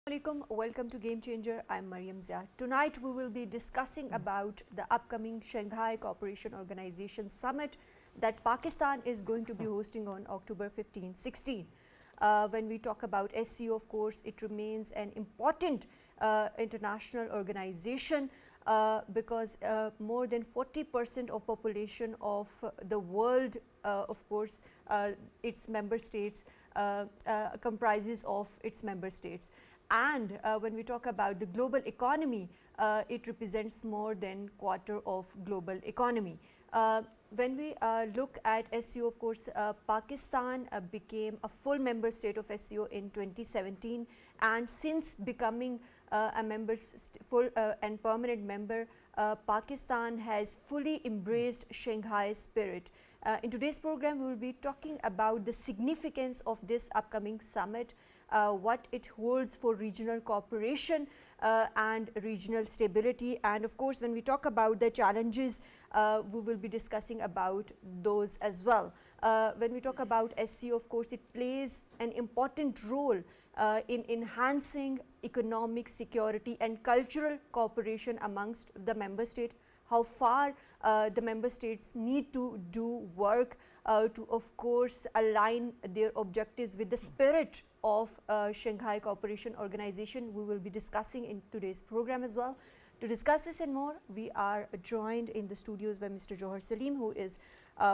Alaikum, welcome to Game Changer. I'm Maryam Zia. Tonight we will be discussing about the upcoming Shanghai Cooperation Organization Summit that Pakistan is going to be hosting on October 15-16. When we talk about SCO, of course, it remains an important international organization because more than 40% of population of the world, of course, its member states comprises of its member states. And when we talk about the global economy, it represents more than quarter of global economy. When we look at SCO, of course, Pakistan became a full member state of SCO in 2017, and since becoming a member, full and permanent member, Pakistan has fully embraced Shanghai spirit. In today's program, we will be talking about the significance of this upcoming summit, what it holds for regional cooperation and regional stability. And of course, when we talk about the challenges, we will be discussing about those as well. When we talk about SCO, of course, it plays an important role in enhancing economic security and cultural cooperation amongst the member state. How far the member states need to do work to, of course, align their objectives with the spirit of Shanghai Cooperation Organization. We will be discussing in today's program as well. To discuss this and more, we are joined in the studios by Mr. Jauhar Saleem, who is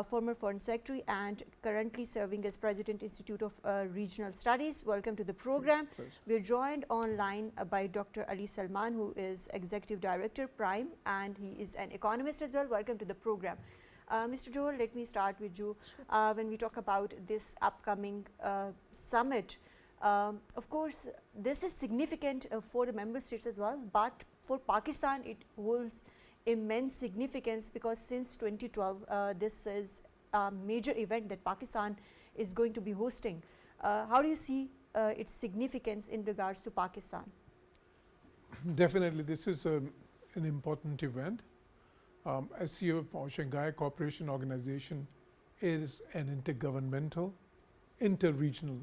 former Foreign Secretary and currently serving as President Institute of Regional Studies. Welcome to the program. We are joined online by Dr.Ali Salman, who is Executive Director, Prime, and he is an economist as well. Welcome to the program. Mr. Jauhar, let me start with you. When we talk about this upcoming summit, of course, this is significant for the member states as well, but for Pakistan, it holds immense significance because since 2012, this is a major event that Pakistan is going to be hosting. How do you see its significance in regards to Pakistan? Definitely, this is an important event. SCO, or Shanghai Cooperation Organization, is an intergovernmental, interregional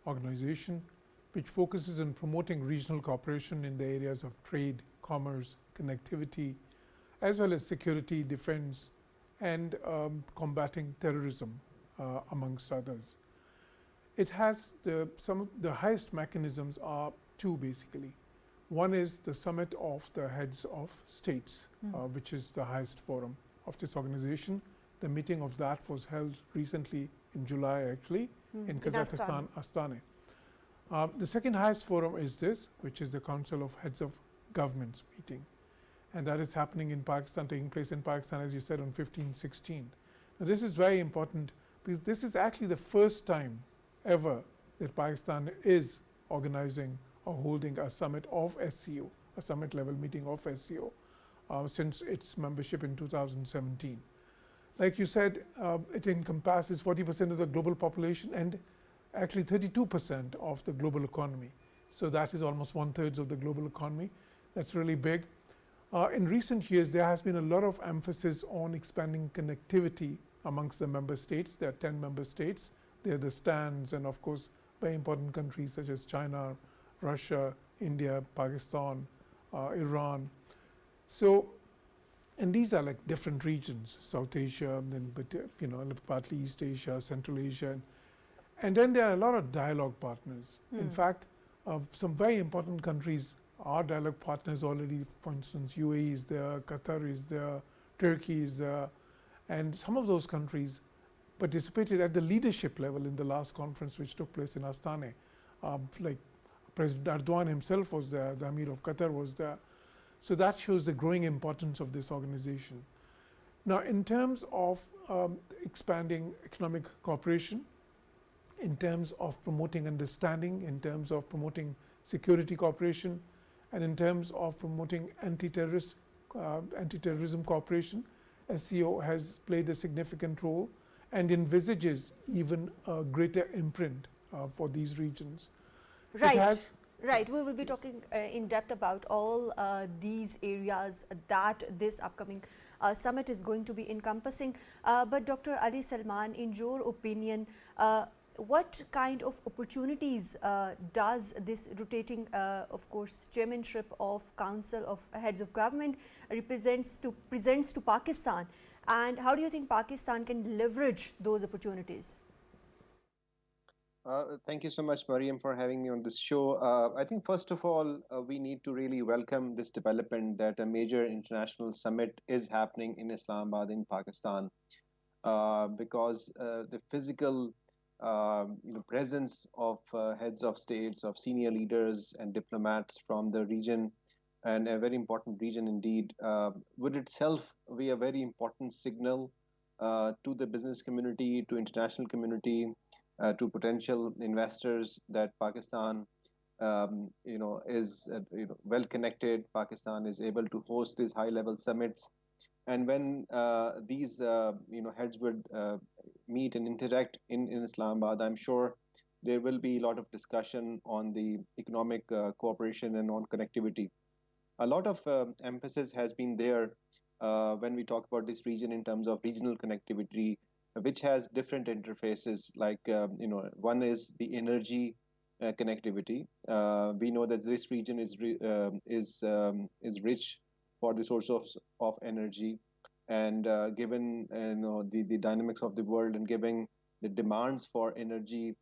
organization which focuses on promoting regional cooperation in the areas of trade, commerce, connectivity, as well as security, defense, and combating terrorism, amongst others. It has some of the highest mechanisms are two basically. One is the Summit of the Heads of States, which is the highest forum of this organization. The meeting of that was held recently in July actually in Kazakhstan, Astana. The second highest forum is this, which is the Council of Heads of Governments meeting, and that is happening in Pakistan, taking place in Pakistan, as you said, on 15-16. Now this is very important because this is actually the first time ever that Pakistan is organizing or holding a summit of SCO, a summit level meeting of SCO, since its membership in 2017. Like you said, it encompasses 40% of the global population and actually 32% of the global economy. So that is almost 1/3 of the global economy. That's really big. In recent years, there has been a lot of emphasis on expanding connectivity amongst the member states. There are 10 member states. There are the stands and of course very important countries such as China, Russia, India, Pakistan, Iran. So, and these are like different regions, South Asia, then partly East Asia, Central Asia. And then there are a lot of dialogue partners. In fact, some very important countries are dialogue partners already. For instance, UAE is there, Qatar is there, Turkey is there. And some of those countries participated at the leadership level in the last conference which took place in Astana. Like President Erdogan himself was there, the Emir of Qatar was there. So that shows the growing importance of this organization. Now, in terms of expanding economic cooperation, in terms of promoting understanding, in terms of promoting security cooperation, and in terms of promoting anti-terrorism cooperation, SCO has played a significant role and envisages even a greater imprint for these regions. Right. Right, we will be talking in depth about all these areas that this upcoming summit is going to be encompassing. But Dr. Ali Salman, in your opinion, what kind of opportunities does this rotating, of course, chairmanship of Council of Heads of Government presents to Pakistan, and how do you think Pakistan can leverage those opportunities? Thank you so much, Maryam, for having me on this show. I think, first of all, we need to really welcome this development that a major international summit is happening in Islamabad, in Pakistan, because the physical presence of heads of states, of senior leaders and diplomats from the region, and a very important region indeed, would itself be a very important signal to the business community, to international community, to potential investors that Pakistan, is well connected. Pakistan is able to host these high-level summits, and when these heads would meet and interact in Islamabad, I'm sure there will be a lot of discussion on the economic cooperation and on connectivity. A lot of emphasis has been there when we talk about this region in terms of regional connectivity, which has different interfaces. Like one is the energy connectivity. We know that this region is rich for the source of energy, and given the dynamics of the world, and given the demands for energy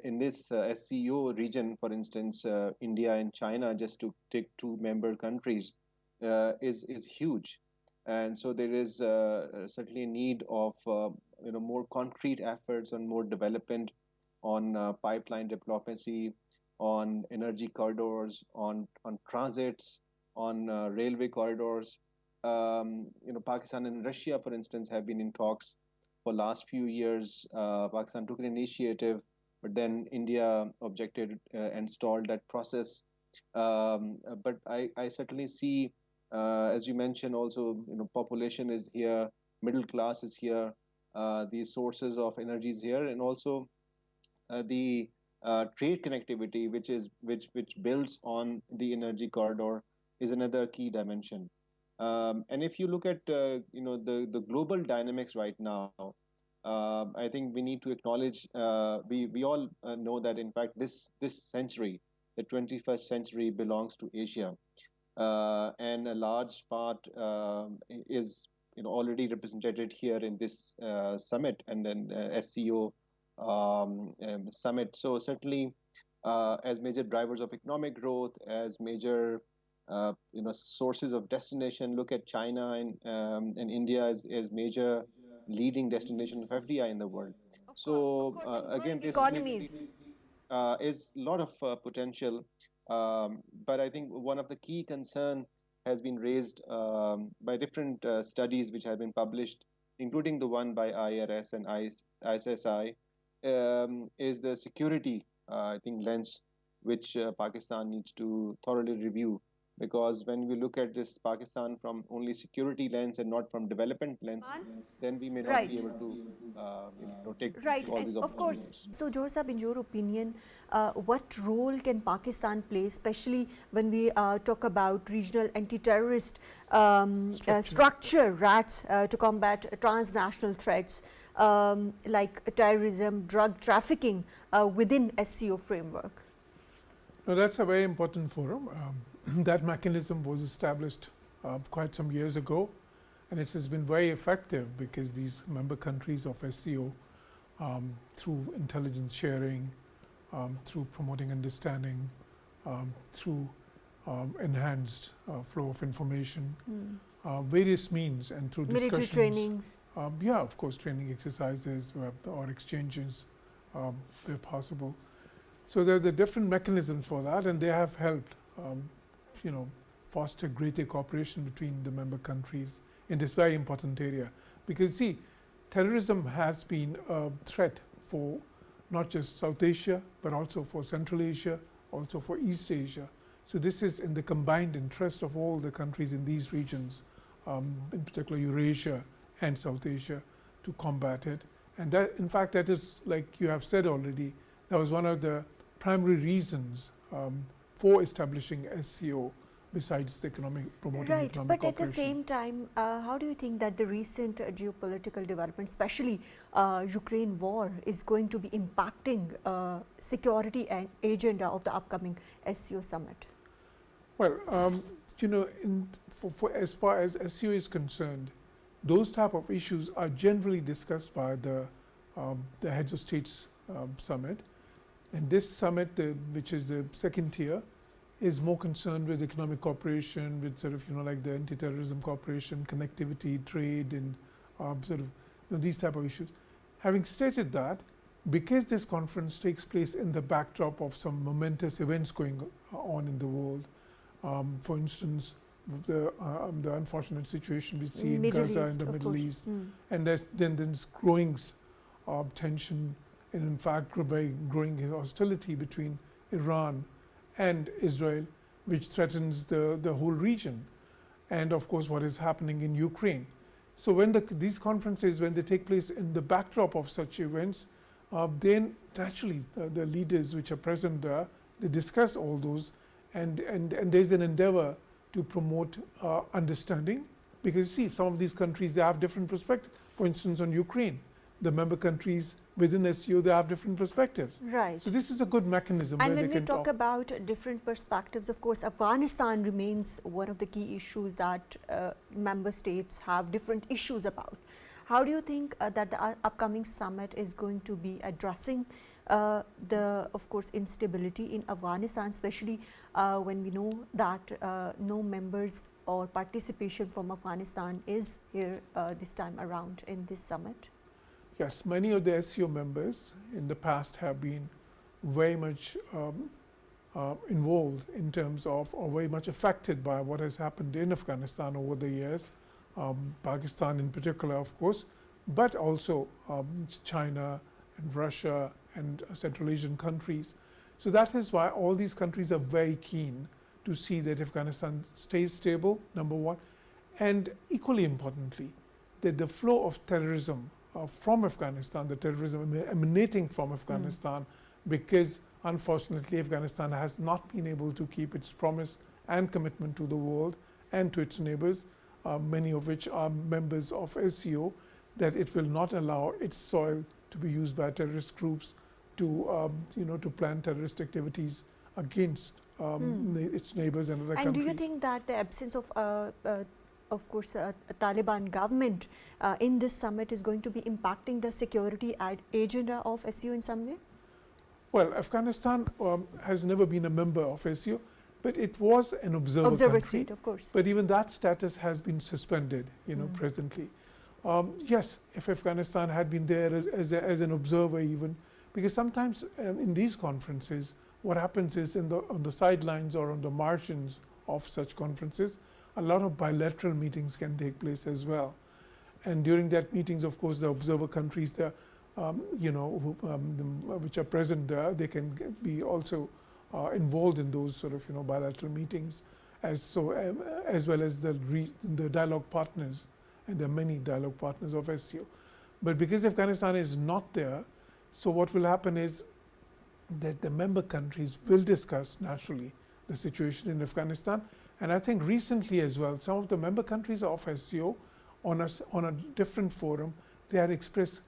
in this SCO region, for instance, India and China, just to take two member countries, is huge. And so there is certainly a need of more concrete efforts and more development on pipeline diplomacy, on energy corridors, on transits, on railway corridors. Pakistan and Russia, for instance, have been in talks for last few years. Pakistan took an initiative, but then India objected and stalled that process. But I certainly see, as you mentioned, also population is here, middle class is here, the sources of energy is here, and also the trade connectivity, which builds on the energy corridor, is another key dimension. And if you look at the global dynamics right now, I think we need to acknowledge, we all know that in fact this century, the 21st century, belongs to Asia, and a large part is already represented here in this summit, and then SCO summit. So certainly, as major drivers of economic growth, as major sources of destination, look at China and India as major leading destination of FDI in the world. So again, this economies is a lot of potential, but I think one of the key concern has been raised by different studies which have been published, including the one by IRS and ISSI, is the security, I think, lens which Pakistan needs to thoroughly review. Because when we look at this Pakistan from only security lens and not from development lens, then we may not be able to take all these opportunities. Of course. So, Jauhar Sahab, in your opinion, what role can Pakistan play, especially when we talk about regional anti-terrorist structure, to combat transnational threats like terrorism, drug trafficking within SCO framework? No, that's a very important forum. That mechanism was established quite some years ago, and it has been very effective because these member countries of SCO, through intelligence sharing, through promoting understanding, through enhanced flow of information, various means, and through military discussions. Trainings. Yeah, of course, training exercises or exchanges where possible. So there are the different mechanisms for that, and they have helped foster greater cooperation between the member countries in this very important area. Because see, terrorism has been a threat for not just South Asia, but also for Central Asia, also for East Asia. So this is in the combined interest of all the countries in these regions, in particular Eurasia and South Asia, to combat it. And that, in fact, that is, like you have said already, that was one of the primary reasons for establishing SCO, besides the promoting Right, economic but at the cooperation. same time, how do you think that the recent geopolitical development, especially Ukraine war, is going to be impacting security and agenda of the upcoming SCO summit? Well, for as far as SEO is concerned, those type of issues are generally discussed by the heads of states summit, and this summit, which is the second tier, is more concerned with economic cooperation, with sort of like the anti-terrorism cooperation, connectivity, trade, and sort of these type of issues. Having stated that, because this conference takes place in the backdrop of some momentous events going on in the world, for instance, the unfortunate situation we see in Gaza and the Middle East, and then there's growing tension and in fact very growing hostility between Iran and Israel, which threatens the whole region, and of course what is happening in Ukraine. So when these conferences, when they take place in the backdrop of such events, then naturally the leaders which are present there, they discuss all those, and there's an endeavor to promote understanding, because you see some of these countries, they have different perspectives. For instance, on Ukraine, the member countries within SCO, they have different perspectives. Right. So this is a good mechanism. And where when they we can talk about different perspectives, of course, Afghanistan remains one of the key issues that member states have different issues about. How do you think that the upcoming summit is going to be addressing of course, instability in Afghanistan, especially when we know that no members or participation from Afghanistan is here this time around in this summit? Yes, many of the SCO members in the past have been very much involved in terms of, or very much affected by what has happened in Afghanistan over the years, Pakistan in particular, of course, but also China and Russia and Central Asian countries. So that is why all these countries are very keen to see that Afghanistan stays stable, number one, and equally importantly, that the flow of terrorism from Afghanistan, the terrorism emanating from Afghanistan, because unfortunately Afghanistan has not been able to keep its promise and commitment to the world and to its neighbors, many of which are members of SCO, that it will not allow its soil to be used by terrorist groups to to plan terrorist activities against its neighbors and other countries. And do you think that the absence of course, a Taliban government in this summit is going to be impacting the security agenda of SCO in some way? Well, Afghanistan has never been a member of SCO, but it was an observer country. State, of course. But even that status has been suspended, presently. Yes, if Afghanistan had been there as an observer even, because sometimes in these conferences, what happens is on the sidelines or on the margins of such conferences, a lot of bilateral meetings can take place as well. And during that meetings, of course, the observer countries, which are present there, they can be also involved in those sort of bilateral meetings, as well as the dialogue partners, and there are many dialogue partners of SCO. But because Afghanistan is not there, so what will happen is that the member countries will discuss naturally the situation in Afghanistan. And I think recently as well, some of the member countries of SCO on a different forum, they had expressed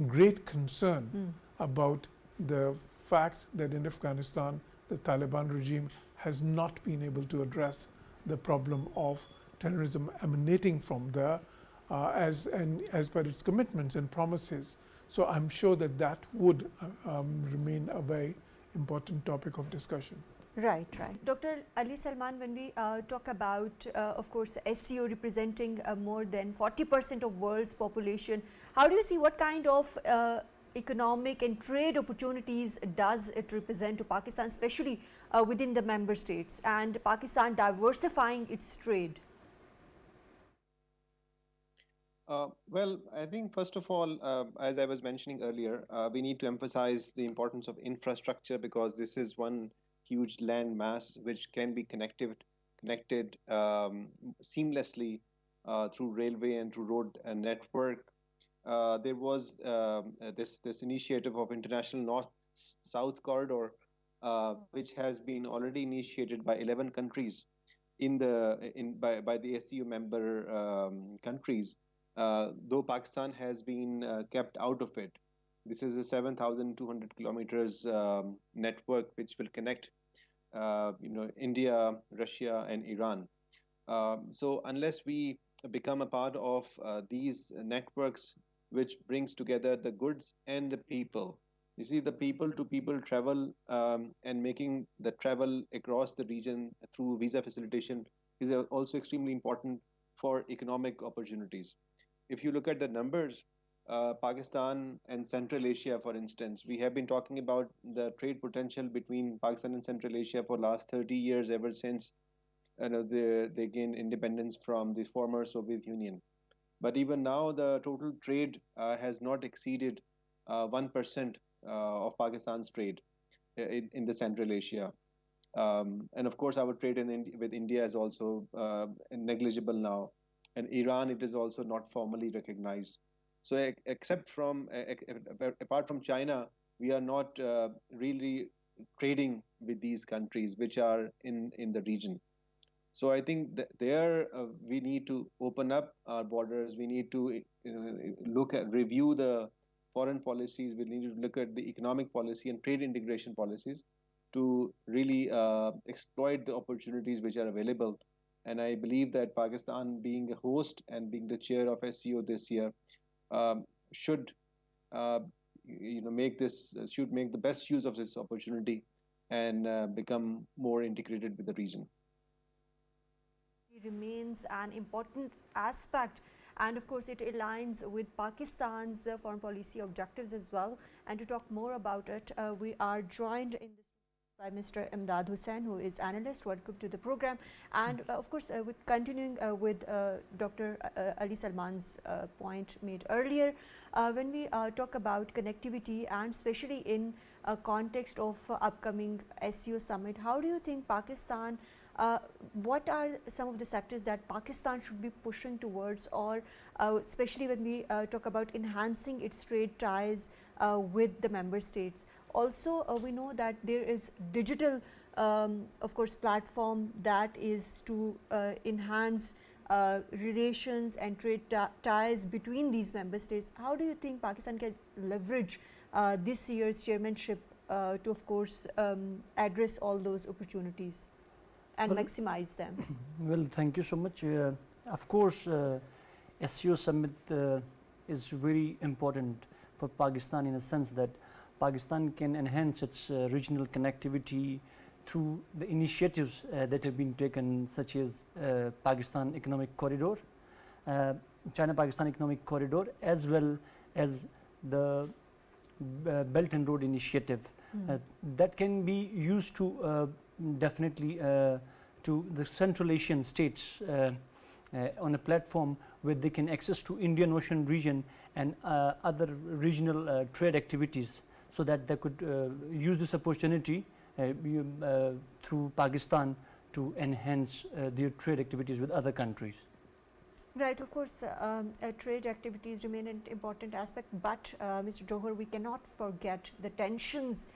great concern about the fact that in Afghanistan, the Taliban regime has not been able to address the problem of terrorism emanating from there as per its commitments and promises. So I'm sure that would remain a very important topic of discussion. Right. Dr.Ali, Salman, when we talk about, of course, SCO representing more than 40% of world's population, how do you see what kind of economic and trade opportunities does it represent to Pakistan, especially within the member states, and Pakistan diversifying its trade? Well, I think first of all, as I was mentioning earlier, we need to emphasize the importance of infrastructure, because this is one huge land mass which can be connected seamlessly through railway and through road network. There was this initiative of International North-South Corridor, which has been already initiated by 11 countries. by the SCO member countries, though Pakistan has been kept out of it. This is a 7,200 kilometers network which will connect, India, Russia, and Iran. So unless we become a part of these networks, which brings together the goods and the people, you see, the people to people travel, and making the travel across the region through visa facilitation is also extremely important for economic opportunities. If you look at the numbers, Pakistan and Central Asia, for instance, we have been talking about the trade potential between Pakistan and Central Asia for last 30 years, ever since they gained independence from the former Soviet Union. But even now, the total trade has not exceeded 1% of Pakistan's trade in the Central Asia. And of course, our trade with India is also negligible now. And Iran, it is also not formally recognized. So, apart from China, we are not really trading with these countries which are in the region. So I think that there we need to open up our borders. We need to review the foreign policies. We need to look at the economic policy and trade integration policies to really exploit the opportunities which are available. And I believe that Pakistan, being a host and being the chair of SCO this year, should should make the best use of this opportunity and become more integrated with the region. Remains an important aspect, and of course it aligns with Pakistan's foreign policy objectives as well. And to talk more about it, we are joined in this by Mr. Imdad Hussain, who is analyst. Welcome to the program. And of course, with continuing with Dr.Ali Salman's point made earlier, when we talk about connectivity, and especially in a context of upcoming SCO summit, how do you think Pakistan, what are some of the sectors that Pakistan should be pushing towards, or especially when we talk about enhancing its trade ties with the member states? Also, we know that there is digital, of course, platform that is to enhance relations and trade ties between these member states. How do you think Pakistan can leverage this year's chairmanship to, of course, address all those opportunities and maximize them? Well, thank you so much. Of course, SCO summit is very important for Pakistan in a sense that Pakistan can enhance its regional connectivity through the initiatives that have been taken, such as Pakistan Economic Corridor, China-Pakistan Economic Corridor, as well as the Belt and Road Initiative. That can be used to definitely to the Central Asian states on a platform where they can access to Indian Ocean region and other regional trade activities, so that they could use this opportunity through Pakistan to enhance their trade activities with other countries. Right, of course, trade activities remain an important aspect, but Mr. Jauhar, we cannot forget the tensions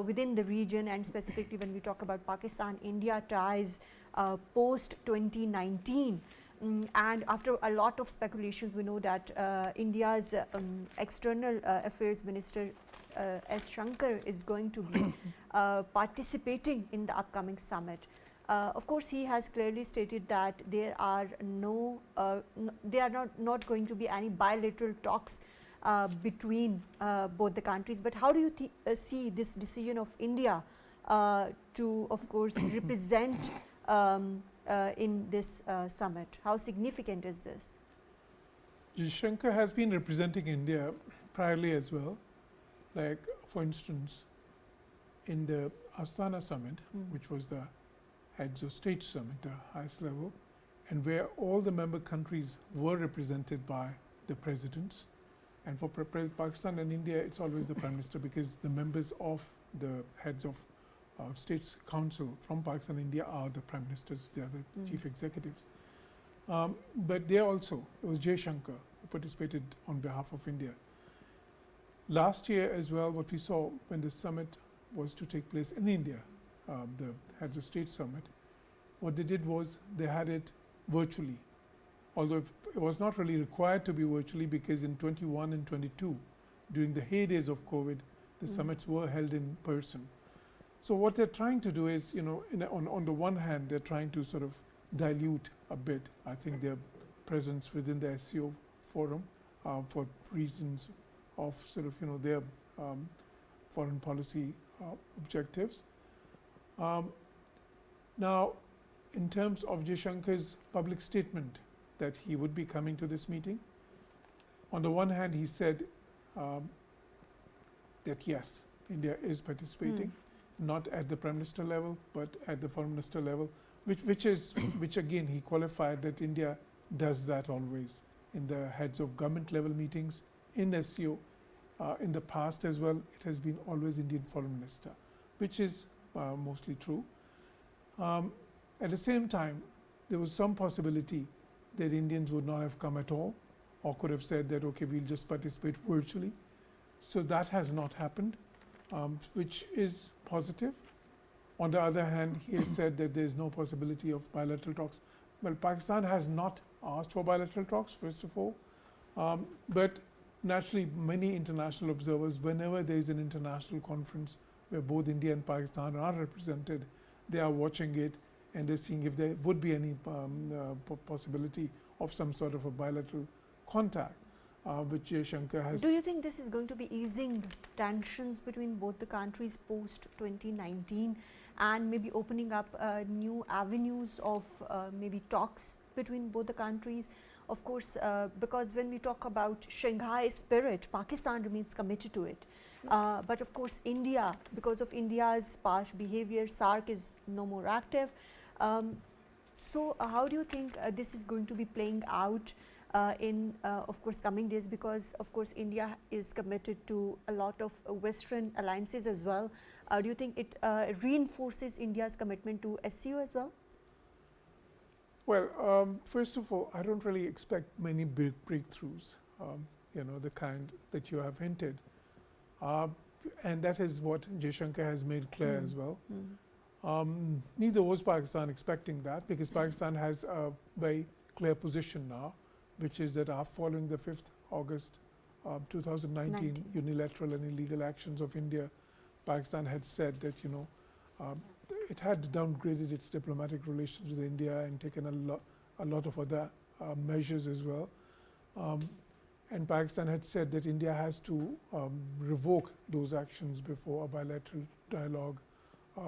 within the region, and specifically when we talk about Pakistan-India ties post 2019. And after a lot of speculations, we know that India's external affairs minister S. Shankar is going to be participating in the upcoming summit. Of course, he has clearly stated that there are not going to be any bilateral talks between both the countries. But how do you see this decision of India to, of course, represent in this summit? How significant is this? Shankar has been representing India priorly as well. Like, for instance, in the Astana summit, which was the heads of state summit, the highest level, and where all the member countries were represented by the presidents. And for Pakistan and India, it's always the Prime Minister, because the members of the heads of States Council from Pakistan and India are the Prime Ministers, they are the chief executives. But there also, it was J. Shankar who participated on behalf of India. Last year as well, what we saw when the summit was to take place in India, the heads of state summit, what they did was they had it virtually. Although it was not really required to be virtually, because in 21 and 22, during the heydays of COVID, the summits were held in person. So what they're trying to do is, on the one hand, they're trying to sort of dilute a bit, I think, their presence within the SCO forum for reasons of sort of, their foreign policy objectives. Now, in terms of Jaishankar's public statement that he would be coming to this meeting, on the one hand, he said that yes, India is participating, not at the Prime Minister level, but at the Foreign Minister level, which again he qualified that India does that always in the heads of government level meetings in SCO. In the past as well, it has been always Indian Foreign Minister, which is mostly true. At the same time, there was some possibility that Indians would not have come at all, or could have said that, okay, we'll just participate virtually. So that has not happened, which is positive. On the other hand, he has said that there is no possibility of bilateral talks. Well, Pakistan has not asked for bilateral talks, first of all, but naturally many international observers, whenever there is an international conference where both India and Pakistan are represented, they are watching it and they're seeing if there would be any possibility of some sort of a bilateral contact, which Jaishankar has. Do you think this is going to be easing tensions between both the countries post 2019 and maybe opening up new avenues of maybe talks between both the countries? Of course, because when we talk about Shanghai spirit, Pakistan remains committed to it. But of course, India, because of India's past behavior, SAARC is no more active. So how do you think this is going to be playing out in, of course, coming days? Because, of course, India is committed to a lot of Western alliances as well. Do you think it reinforces India's commitment to SCO as well? Well, first of all, I don't really expect many big breakthroughs, the kind that you have hinted. And that is what Jaishankar has made clear as well. Neither was Pakistan expecting that, because Pakistan has a very clear position now, which is that following the 5th August 2019 unilateral and illegal actions of India, Pakistan had said that, it had downgraded its diplomatic relations with India and taken a lot of other measures as well. And Pakistan had said that India has to revoke those actions before a bilateral dialogue,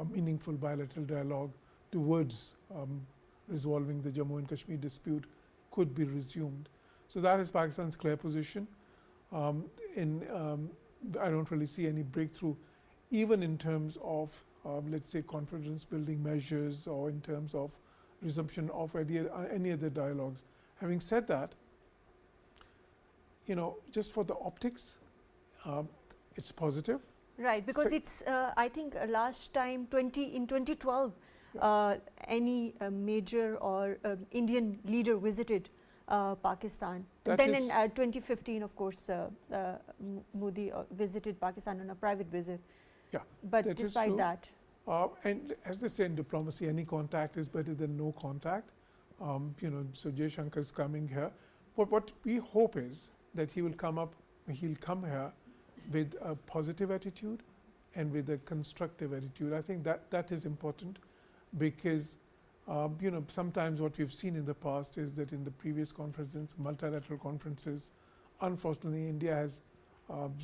meaningful bilateral dialogue towards resolving the Jammu and Kashmir dispute could be resumed. So that is Pakistan's clear position. I don't really see any breakthrough, even in terms of, let's say, confidence building measures, or in terms of resumption of any other dialogues. Having said that, just for the optics, it's positive. Right, because it's, I think last time in 2012, any major or Indian leader visited Pakistan. That then in 2015, of course, Modi visited Pakistan on a private visit. Yeah, but that despite that. And as they say in diplomacy, any contact is better than no contact. So Jaishankar is coming here. But what we hope is that he'll come here with a positive attitude and with a constructive attitude. I think that is important, because sometimes what we've seen in the past is that in the previous conferences, multilateral conferences, unfortunately India has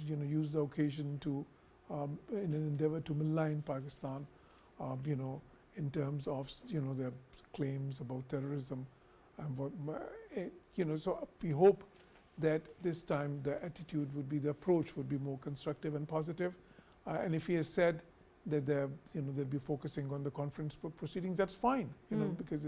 used the occasion to in an endeavor to malign Pakistan, in terms of their claims about terrorism, and so we hope that this time the attitude would be, the approach would be more constructive and positive. And if he has said that they'll be focusing on the conference proceedings, that's fine, because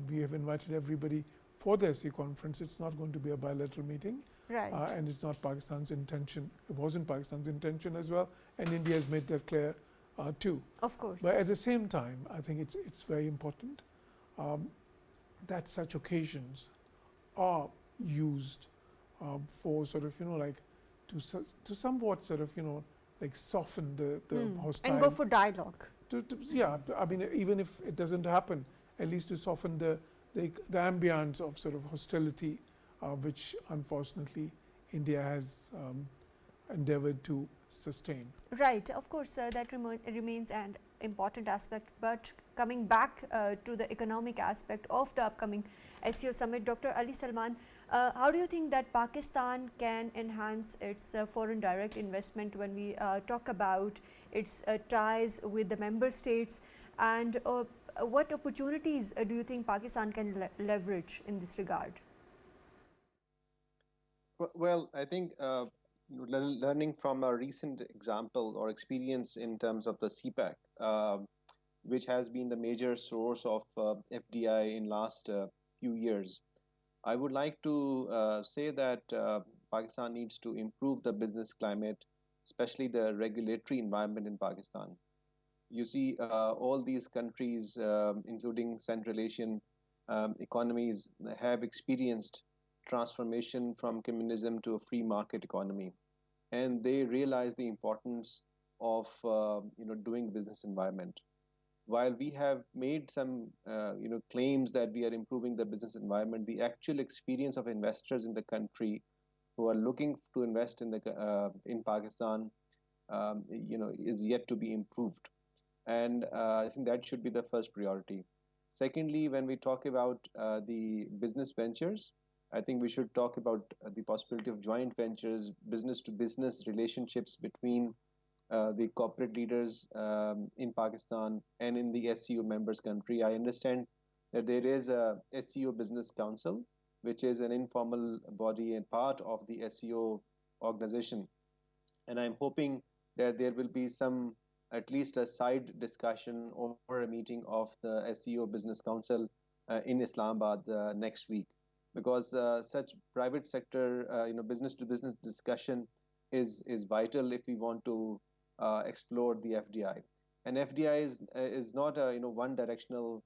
we have invited everybody for the SC conference. It's not going to be a bilateral meeting. Right. And it's not Pakistan's intention. It wasn't Pakistan's intention as well. And India has made that clear too. Of course. But at the same time, I think it's very important that such occasions are used for sort of, to somewhat sort of, soften the hostile. And go for dialogue. Yeah, I mean, even if it doesn't happen, at least to soften the ambience of sort of hostility, which unfortunately India has endeavored to sustain. Right, of course, that remains an important aspect. But coming back to the economic aspect of the upcoming SCO summit, Dr. Ali Salman, how do you think that Pakistan can enhance its foreign direct investment when we talk about its ties with the member states, and what opportunities do you think Pakistan can leverage in this regard? Well, I think learning from a recent example or experience in terms of the CPEC, which has been the major source of FDI in last few years, I would like to say that Pakistan needs to improve the business climate, especially the regulatory environment in Pakistan. You see, all these countries, including Central Asian economies, have experienced transformation from communism to a free market economy, and they realize the importance of doing business environment. While we have made some claims that we are improving the business environment, the actual experience of investors in the country who are looking to invest in Pakistan is yet to be improved, and I think that should be the first priority. Secondly, when we talk about the business ventures, I think we should talk about the possibility of joint ventures, business to business relationships between the corporate leaders in Pakistan and in the SCO members country. I understand that there is a SCO Business Council, which is an informal body and part of the SCO organization. And I'm hoping that there will be at least a side discussion or a meeting of the SCO Business Council in Islamabad next week, because such private sector, business to business discussion is vital if we want to explore the FDI. And FDI is not a one directional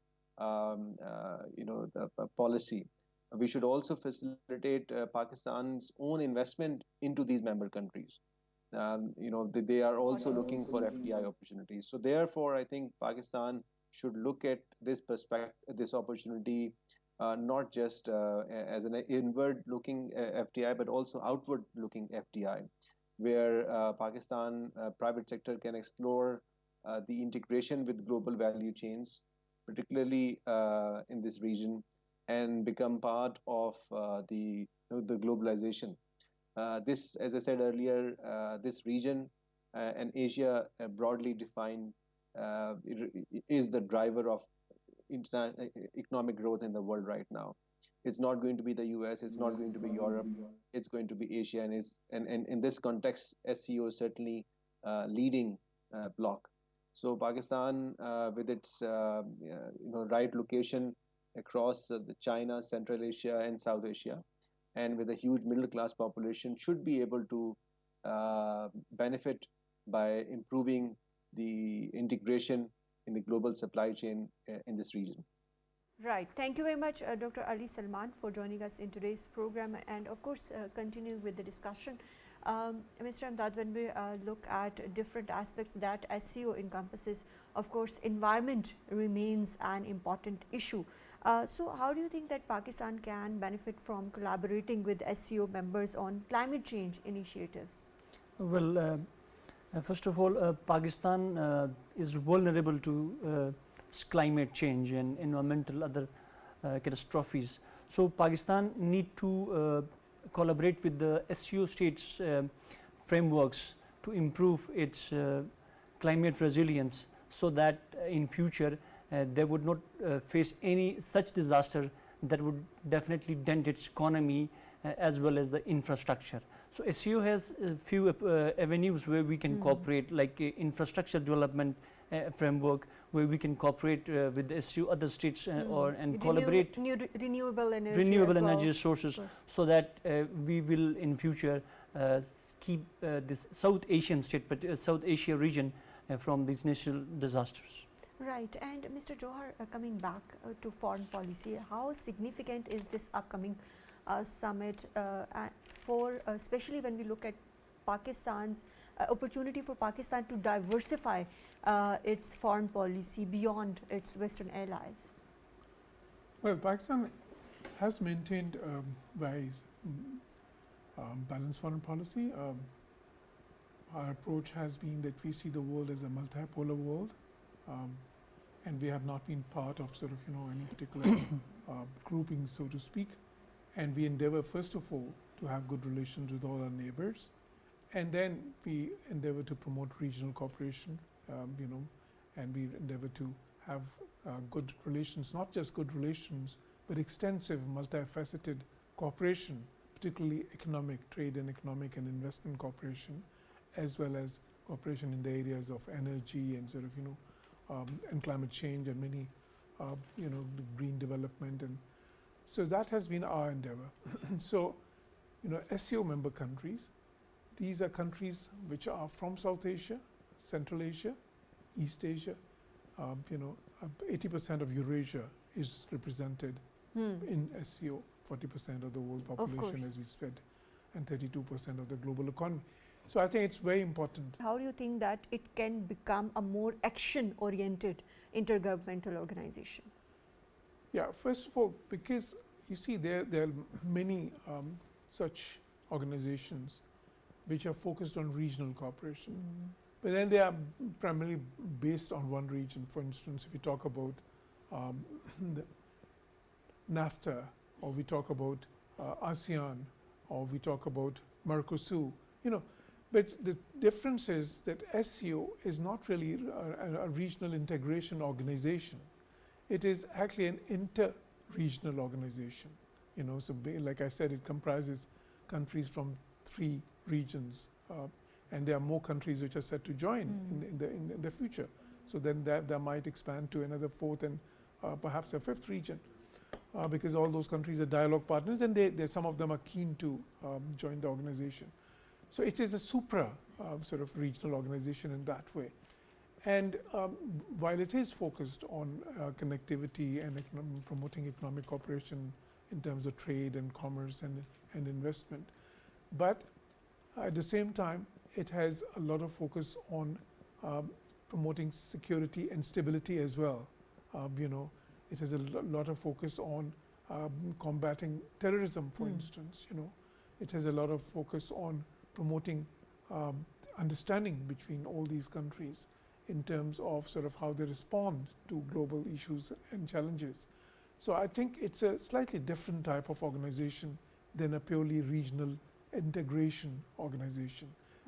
policy. We should also facilitate Pakistan's own investment into these member countries. They are also looking for FDI opportunities. So therefore, I think Pakistan should look at this opportunity not just as an inward-looking FDI, but also outward-looking FDI, where Pakistan private sector can explore the integration with global value chains, particularly in this region, and become part of the globalization. This, as I said earlier, this region and Asia broadly defined is the driver of economic growth in the world right now. It's not going to be the US, it's not going to be Europe, it's going to be Asia, and in this context, SCO is certainly leading bloc. So Pakistan, with its right location across the China, Central Asia, and South Asia, and with a huge middle class population, should be able to benefit by improving the integration in the global supply chain in this region. Right. Thank you very much, Dr. Ali Salman, for joining us in today's program, and of course, continuing with the discussion. Mr. Imdad, when we look at different aspects that SCO encompasses, of course, environment remains an important issue. So how do you think that Pakistan can benefit from collaborating with SCO members on climate change initiatives? Well, first of all, Pakistan is vulnerable to climate change and environmental other catastrophes. So Pakistan need to collaborate with the SCO states frameworks to improve its climate resilience, so that in future they would not face any such disaster that would definitely dent its economy as well as the infrastructure. So SCO has a few avenues where we can cooperate, like infrastructure development framework, where we can cooperate with the SCO other states and collaborate renewable energy, energy sources, so that we will in future keep this South Asian state, but South Asia region from these natural disasters. Right. And Mr. Jauhar, coming back to foreign policy, how significant is this upcoming summit for, especially when we look at Pakistan's opportunity for Pakistan to diversify its foreign policy beyond its Western allies? Well, Pakistan has maintained very balanced foreign policy. Our approach has been that we see the world as a multipolar world, and we have not been part of sort of any particular grouping, so to speak. And we endeavor, first of all, to have good relations with all our neighbors, and then we endeavor to promote regional cooperation, and we endeavor to have good relations, not just good relations, but extensive, multifaceted cooperation, particularly economic, trade and economic and investment cooperation, as well as cooperation in the areas of energy and sort of and climate change and many the green development. And so that has been our endeavor. So SCO member countries, these are countries which are from South Asia, Central Asia, East Asia. 80% of Eurasia is represented in SCO, 40% of the world population, as we said, and 32% of the global economy. So I think it's very important. How do you think that it can become a more action-oriented intergovernmental organization? Yeah, first of all, because you see there are many such organizations which are focused on regional cooperation. But then they are primarily based on one region. For instance, if you talk about the NAFTA, or we talk about ASEAN, or we talk about Mercosur, but the difference is that SCO is not really a regional integration organization. It is actually an inter-regional organization. So like I said, it comprises countries from 3 regions. And there are more countries which are set to join in the future. So then that might expand to another 4th and perhaps a 5th region, because all those countries are dialogue partners, and some of them are keen to join the organization. So it is a supra sort of regional organization in that way. And while it is focused on connectivity and promoting economic cooperation in terms of trade and commerce and investment, but at the same time, it has a lot of focus on promoting security and stability as well. It has a lot of focus on combating terrorism, for instance. It has a lot of focus on promoting understanding between all these countries in terms of sort of how they respond to global issues and challenges. So I think it's a slightly different type of organization than a purely regional integration organization.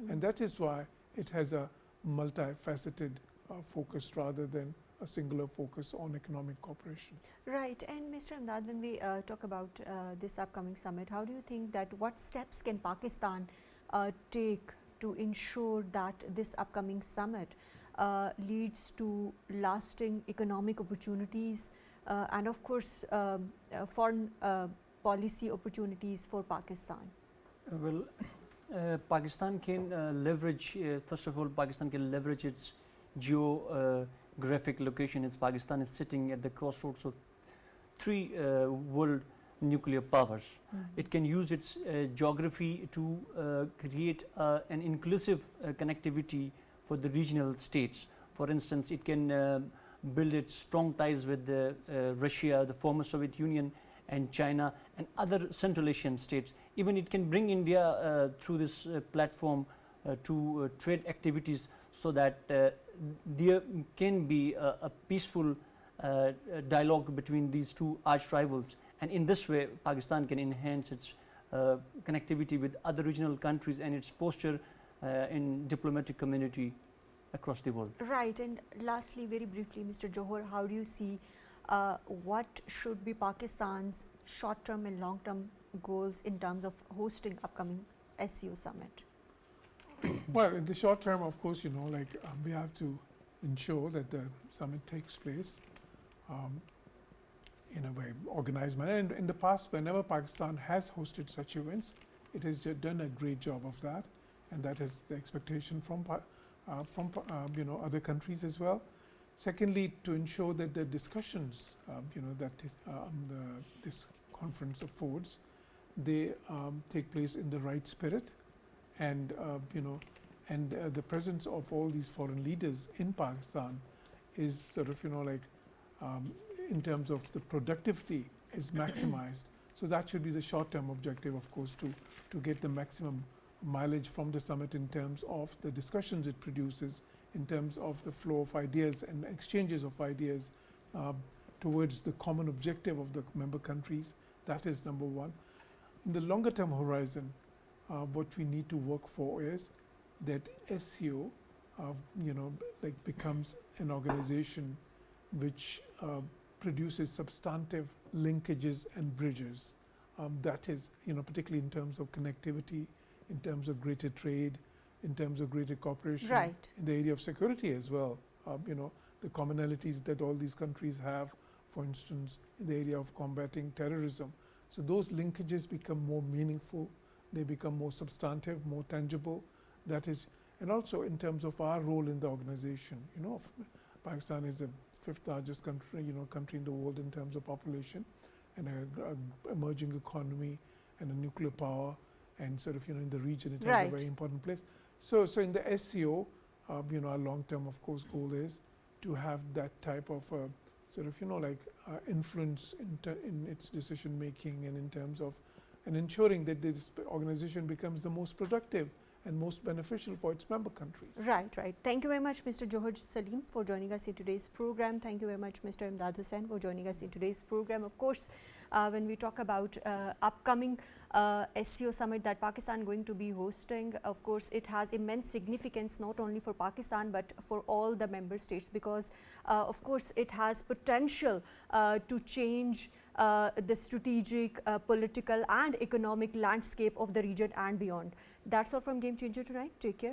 And that is why it has a multifaceted focus rather than a singular focus on economic cooperation. Right. And Mr. Imdad, when we talk about this upcoming summit, how do you think that what steps can Pakistan take to ensure that this upcoming summit leads to lasting economic opportunities and of course foreign policy opportunities for Pakistan? Well, Pakistan can leverage, first of all, Pakistan can leverage its geographic location. Pakistan is sitting at the crossroads of 3 world nuclear powers. It can use its geography to create an inclusive connectivity for the regional states. For instance, it can build its strong ties with Russia, the former Soviet Union, and China, and other Central Asian states. Even it can bring India through this platform to trade activities, so that there can be a peaceful dialogue between these 2 arch rivals. And in this way, Pakistan can enhance its connectivity with other regional countries and its posture in diplomatic community across the world. Right. And lastly, very briefly, Mr. Jauhar, how do you see what should be Pakistan's short-term and long-term goals in terms of hosting upcoming SCO summit? Well, in the short term, of course, we have to ensure that the summit takes place in a very organized manner. And in the past, whenever Pakistan has hosted such events, it has done a great job of that, and that is the expectation from other countries as well. Secondly, to ensure that the discussions that this conference affords, they take place in the right spirit, and the presence of all these foreign leaders in Pakistan is sort of in terms of the productivity is maximized. So that should be the short-term objective, of course, to get the maximum mileage from the summit in terms of the discussions it produces, in terms of the flow of ideas and exchanges of ideas towards the common objective of the member countries. That is number one. In the longer term horizon, what we need to work for is that SCO becomes an organization which produces substantive linkages and bridges. That is, particularly in terms of connectivity, in terms of greater trade, in terms of greater cooperation, Right. in the area of security as well. The commonalities that all these countries have, for instance, in the area of combating terrorism. So those linkages become more meaningful, they become more substantive, more tangible. That is, and also in terms of our role in the organization. Pakistan is the 5th largest country, country in the world in terms of population, and a emerging economy, and a nuclear power, and sort of in the region it has Right. a very important place. So in the SCO, our long-term, of course, goal is to have that type of influence in its decision making, and in terms of ensuring that this organization becomes the most productive and most beneficial for its member countries. Right, right. Thank you very much, Mr. Jauhar Saleem, for joining us in today's program. Thank you very much, Mr. Imdad Hussain, for joining us in today's program. Of course, when we talk about upcoming SCO summit that Pakistan is going to be hosting, of course, it has immense significance not only for Pakistan but for all the member states, because of course it has potential to change the strategic, political and economic landscape of the region and beyond. That's all from Game Changer tonight. Take care.